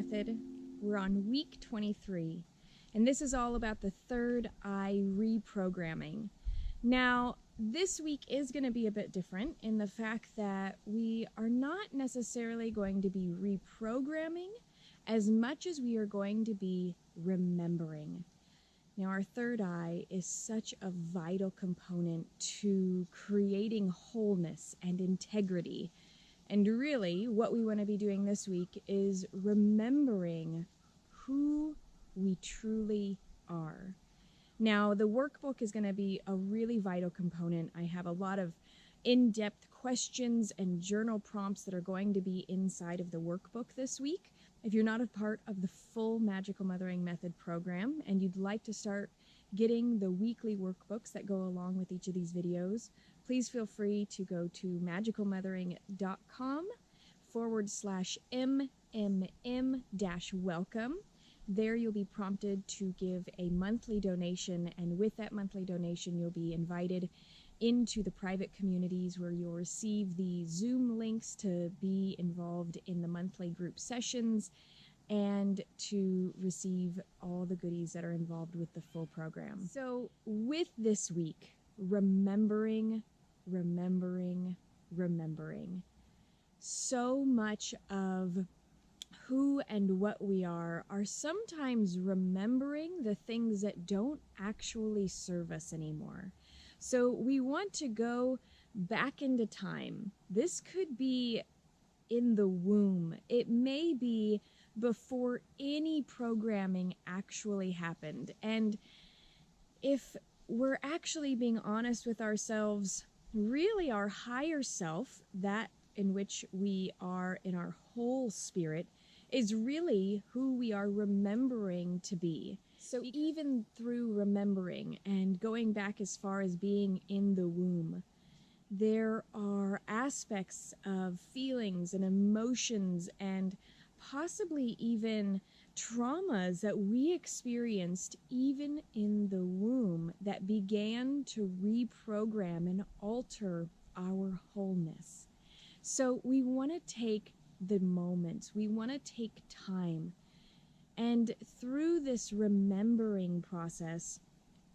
method. We're on week 23, and this is all about the third eye reprogramming. Now, this week is going to be a bit different in the fact that we are not necessarily going to be reprogramming as much as we are going to be remembering. Now, our third eye is such a vital component to creating wholeness and integrity. And really, what we want to be doing this week is remembering who we truly are. Now, the workbook is going to be a really vital component. I have a lot of in-depth questions and journal prompts that are going to be inside of the workbook this week. If you're not a part of the full Magical Mothering Method program and you'd like to start getting the weekly workbooks that go along with each of these videos, please feel free to go to magicalmothering.com/MMM-welcome. There you'll be prompted to give a monthly donation, and with that monthly donation you'll be invited into the private communities where you'll receive the Zoom links to be involved in the monthly group sessions and to receive all the goodies that are involved with the full program. So with this week, remembering. So much of who and what we are sometimes remembering the things that don't actually serve us anymore. So we want to go back into time. This could be in the womb. It may be before any programming actually happened. And if we're actually being honest with ourselves, really our higher self, that in which we are in our whole spirit, is really who we are remembering to be. So even through remembering and going back as far as being in the womb, there are aspects of feelings and emotions and possibly even traumas that we experienced even in the womb that began to reprogram and alter our wholeness. So we want to take the moments, we want to take time, and through this remembering process,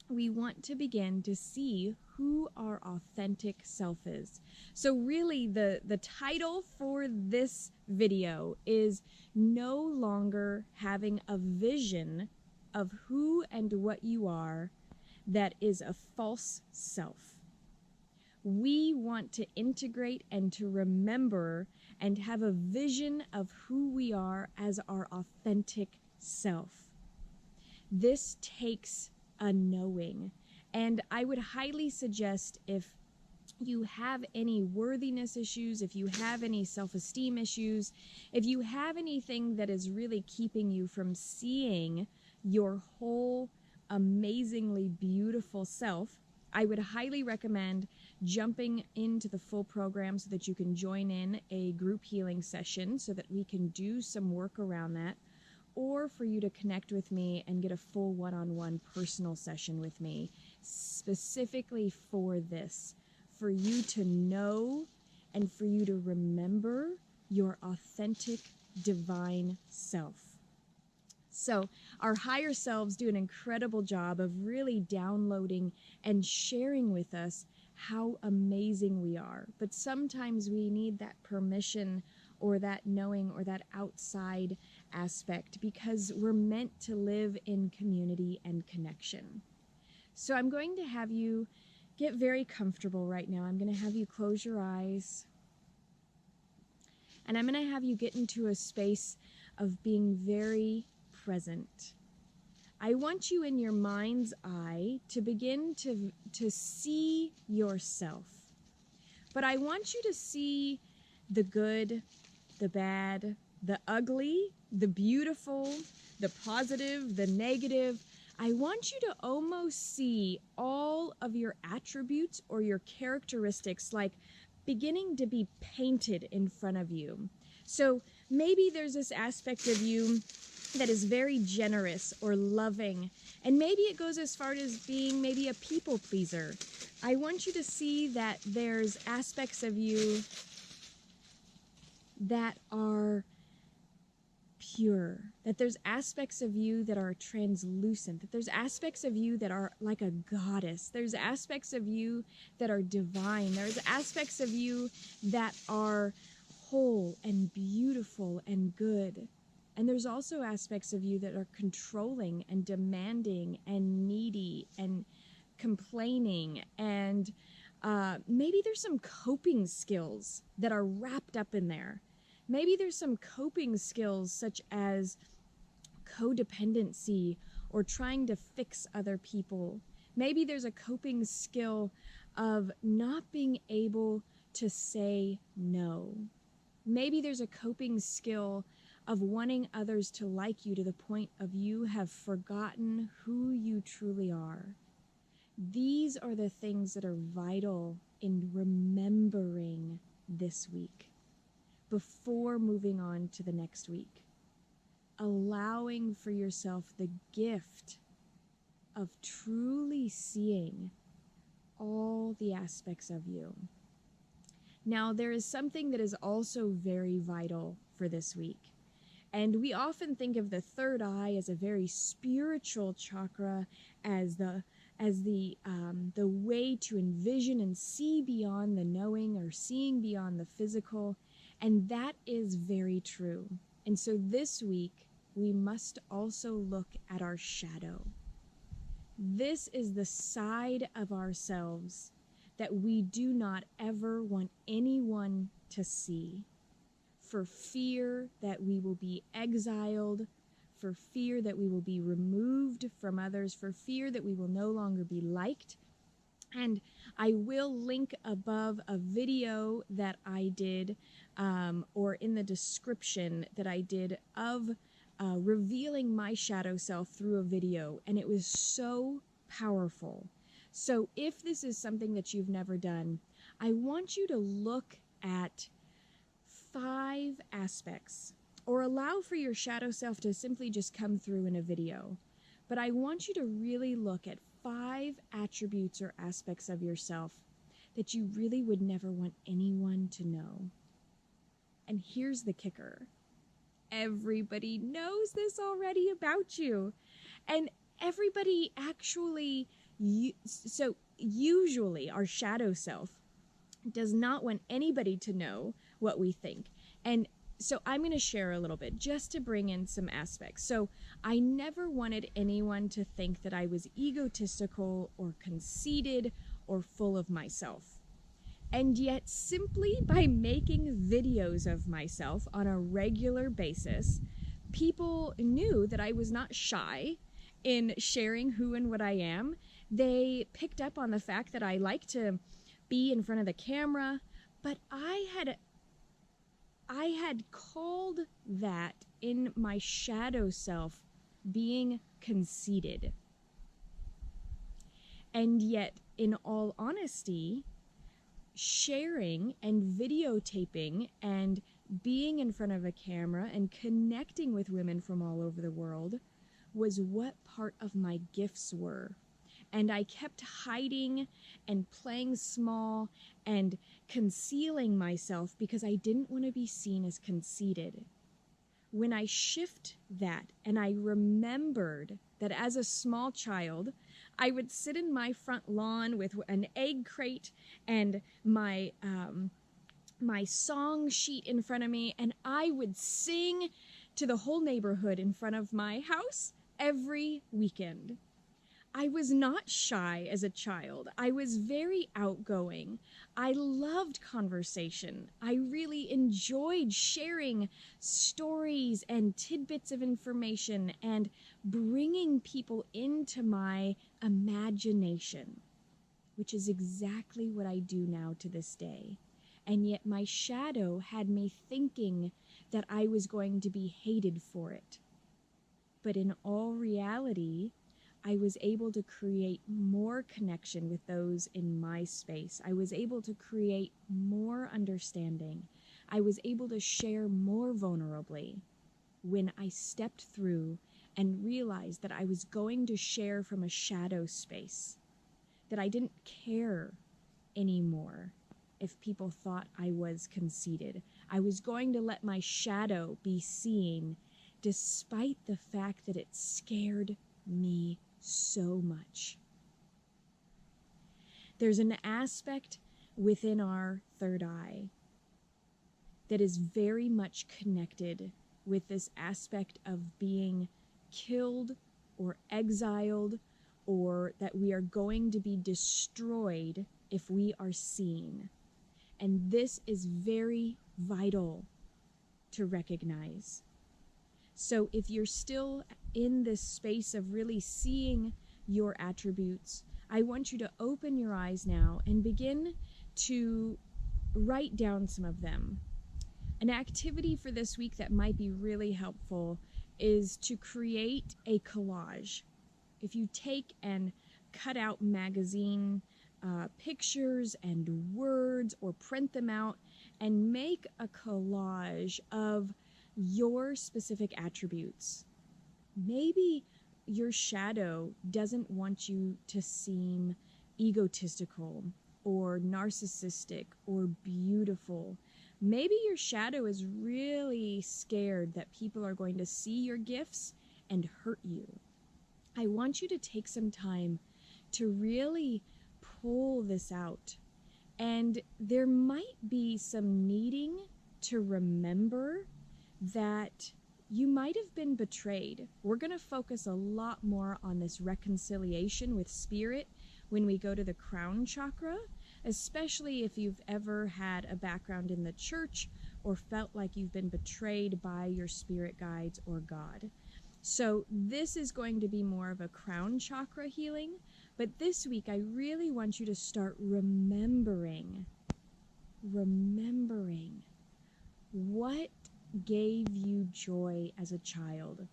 we want to begin to see who our authentic self is. So really the title for this video is no longer having a vision of who and what you are that is a false self. We want to integrate and to remember and have a vision of who we are as our authentic self. This takes a knowing, and I would highly suggest, if you have any worthiness issues, if you have any self-esteem issues, if you have anything that is really keeping you from seeing your whole amazingly beautiful self, I would highly recommend jumping into the full program so that you can join in a group healing session so that we can do some work around that, or for you to connect with me and get a full one-on-one personal session with me specifically for this, for you to know and for you to remember your authentic divine self. So our higher selves do an incredible job of really downloading and sharing with us how amazing we are. But sometimes we need that permission or that knowing or that outside aspect because we're meant to live in community and connection. So I'm going to have you get very comfortable right now. I'm going to have you close your eyes. And I'm going to have you get into a space of being very present. I want you in your mind's eye to begin to see yourself. But I want you to see the good, the bad, the ugly, the beautiful, the positive, the negative. I want you to almost see all of your attributes or your characteristics like beginning to be painted in front of you. So maybe there's this aspect of you that is very generous or loving, and maybe it goes as far as being maybe a people pleaser. I want you to see that there's aspects of you that are pure, that there's aspects of you that are translucent, that there's aspects of you that are like a goddess, there's aspects of you that are divine, there's aspects of you that are whole and beautiful and good. And there's also aspects of you that are controlling and demanding and needy and complaining, and maybe there's some coping skills that are wrapped up in there. Maybe there's some coping skills such as codependency or trying to fix other people. Maybe there's a coping skill of not being able to say no. Maybe there's a coping skill of wanting others to like you to the point of you have forgotten who you truly are. These are the things that are vital in remembering this week before moving on to the next week. Allowing for yourself the gift of truly seeing all the aspects of you. Now, there is something that is also very vital for this week. And we often think of the third eye as a very spiritual chakra, as the way to envision and see beyond the knowing or seeing beyond the physical. And that is very true. And so this week, we must also look at our shadow. This is the side of ourselves that we do not ever want anyone to see, for fear that we will be exiled, for fear that we will be removed from others, for fear that we will no longer be liked. And I will link above a video that I did, or in the description that I did of revealing my shadow self through a video, and it was so powerful. So if this is something that you've never done, I want you to look at 5 aspects, or allow for your shadow self to simply just come through in a video. But I want you to really look at 5 attributes or aspects of yourself that you really would never want anyone to know. And here's the kicker. Everybody knows this already about you. And everybody actually, so usually our shadow self does not want anybody to know what we think. And so I'm going to share a little bit just to bring in some aspects. So I never wanted anyone to think that I was egotistical or conceited or full of myself. And yet, simply by making videos of myself on a regular basis, people knew that I was not shy in sharing who and what I am. They picked up on the fact that I like to be in front of the camera, but I had called that in my shadow self being conceited. And yet, in all honesty, sharing and videotaping and being in front of a camera and connecting with women from all over the world was what part of my gifts were. And I kept hiding and playing small and concealing myself because I didn't want to be seen as conceited. When I shift that and I remembered that as a small child, I would sit in my front lawn with an egg crate and my song sheet in front of me, and I would sing to the whole neighborhood in front of my house every weekend. I was not shy as a child. I was very outgoing. I loved conversation. I really enjoyed sharing stories and tidbits of information and bringing people into my imagination, which is exactly what I do now to this day. And yet my shadow had me thinking that I was going to be hated for it. But in all reality, I was able to create more connection with those in my space. I was able to create more understanding. I was able to share more vulnerably when I stepped through and realized that I was going to share from a shadow space, that I didn't care anymore if people thought I was conceited. I was going to let my shadow be seen despite the fact that it scared me so much. There's an aspect within our third eye that is very much connected with this aspect of being killed or exiled, or that we are going to be destroyed if we are seen. And this is very vital to recognize. So if you're still in this space of really seeing your attributes, I want you to open your eyes now and begin to write down some of them. An activity for this week that might be really helpful is to create a collage. If you take and cut out magazine pictures and words, or print them out and make a collage of your specific attributes. Maybe your shadow doesn't want you to seem egotistical or narcissistic or beautiful. Maybe your shadow is really scared that people are going to see your gifts and hurt you. I want you to take some time to really pull this out. And there might be some needing to remember that you might have been betrayed. We're going to focus a lot more on this reconciliation with spirit when we go to the crown chakra, especially if you've ever had a background in the church or felt like you've been betrayed by your spirit guides or God. So this is going to be more of a crown chakra healing, but this week I really want you to start remembering what gave you joy as a child.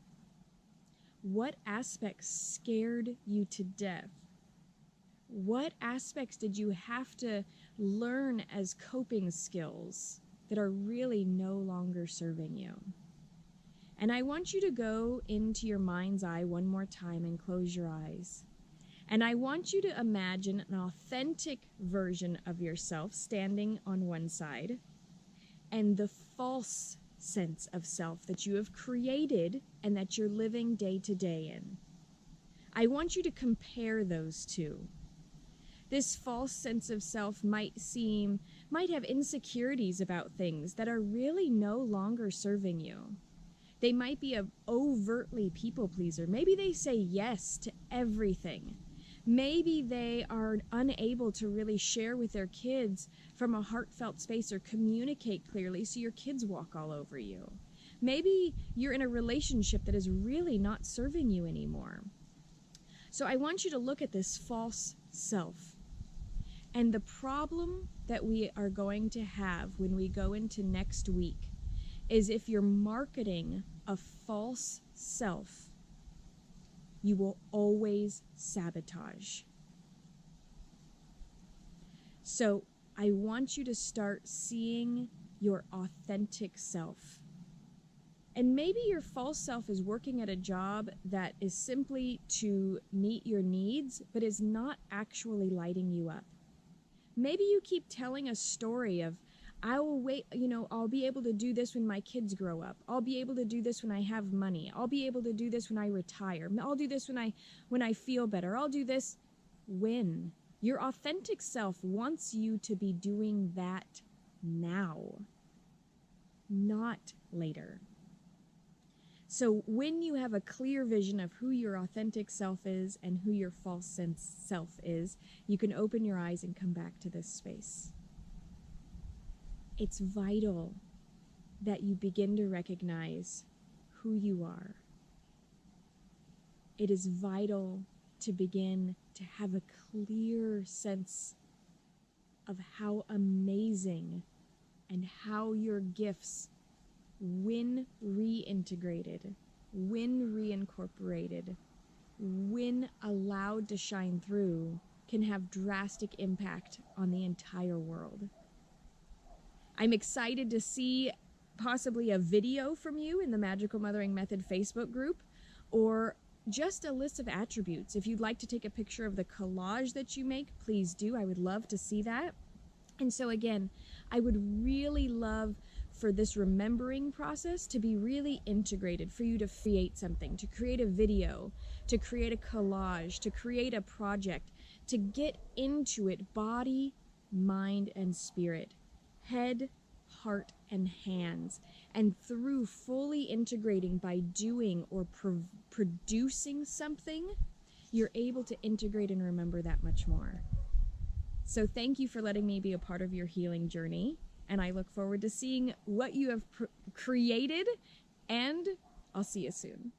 What aspects scared you to death? What aspects did you have to learn as coping skills that are really no longer serving you? And I want you to go into your mind's eye one more time and close your eyes. And I want you to imagine an authentic version of yourself standing on one side, and the false sense of self that you have created and that you're living day to day in. I want you to compare those two. This false sense of self might have insecurities about things that are really no longer serving you. They might be an overtly people pleaser. Maybe they say yes to everything. Maybe they are unable to really share with their kids from a heartfelt space or communicate clearly, so your kids walk all over you. Maybe you're in a relationship that is really not serving you anymore. So I want you to look at this false self. And the problem that we are going to have when we go into next week is if you're marketing a false self, you will always sabotage. So I want you to start seeing your authentic self. And maybe your false self is working at a job that is simply to meet your needs, but is not actually lighting you up. Maybe you keep telling a story of, I will wait, I'll be able to do this when my kids grow up. I'll be able to do this when I have money. I'll be able to do this when I retire. I'll do this when I feel better. I'll do this when. Your authentic self wants you to be doing that now, not later. So when you have a clear vision of who your authentic self is and who your false sense self is, you can open your eyes and come back to this space. It's vital that you begin to recognize who you are. It is vital to begin to have a clear sense of how amazing and how your gifts, when reintegrated, when reincorporated, when allowed to shine through, can have drastic impact on the entire world. I'm excited to see possibly a video from you in the Magical Mothering Method Facebook group, or just a list of attributes. If you'd like to take a picture of the collage that you make, please do. I would love to see that. And so again, I would really love for this remembering process to be really integrated, for you to create something, to create a video, to create a collage, to create a project, to get into it body, mind, and spirit, head, heart, and hands. And through fully integrating by doing or producing something, you're able to integrate and remember that much more. So thank you for letting me be a part of your healing journey. And I look forward to seeing what you have created, and I'll see you soon.